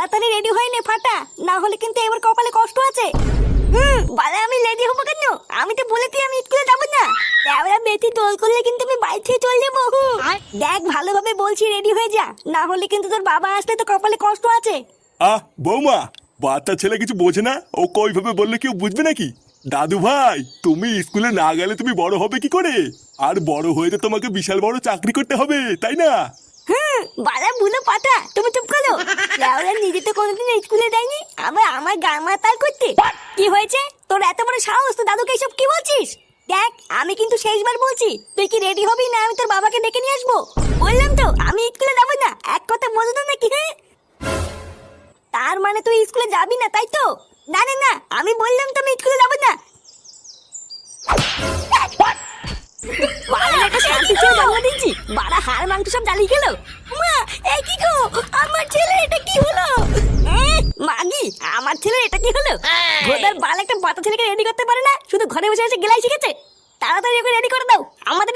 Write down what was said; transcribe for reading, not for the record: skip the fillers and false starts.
তাড়াতাড়ি রেডি হয়ে নে ফাটা, না হলে কিন্তু এবার কপালে কষ্ট আছে। বালে আমি রেডি হবো কেন? আমি তো বলেছি আমি স্কুলে যাবো না। এবার বেশি দোল করলে কিন্তু আমি বাইরে থেকে চলে যাবো। দেখ ভালোভাবে বলছি রেডি হয়ে যা, না হলে কিন্তু তোর বাবা আসলে তো কপালে কষ্ট আছে। বৌমা, বাচ্চা ছেলে কিছু বোঝে না, ও কইভাবে বললে কেউ বুঝবে নাকি? দাদু ভাই, তুমি স্কুলে না গেলে তুমি বড় হবে কি করে? আর বড় হয়ে তো তোমাকে বিশাল বড় চাকরি করতে হবে, তাই না? বালা বুলো পাঠা, তুমি চুপ করো। লেওরা নিজে তো কোনোদিন স্কুলে যায়নি, আবার আমার গান মাতাল করতে। কি হয়েছে তোর এত বড় সাহস? তো দাদুকে এসব কি বলছিস? দেখ আমি কিন্তু শেষবার বলছি, তুই কি রেডি হবি না আমি তোর বাবাকে ডেকে নিয়ে আসবো? বললাম তো আমি স্কুলে যাবো না, এক কথা বলতো না নাকি? হ্যাঁ, তার মানে তুই স্কুলে যাবি না তাই তো? না না না, আমি বললাম তো আমি স্কুলে যাবো না। বাড়া একটা শান্তি ছেলে জন্ম দিচ্ছি, বাড়া হাড় মাংস সব জ্বালিয়ে খেলো। মা এই কি গো, আমার ছেলে এটা কি হলো? মাগি আমার ছেলে এটা কি হলো? গোদার বাল একটা বাতা ছেলেকে রেডি করতে পারে না, শুধু ঘরে বসে বসে গেলাই শিখেছে। তাড়াতাড়ি ওকে রেডি করে দাও, আমাদের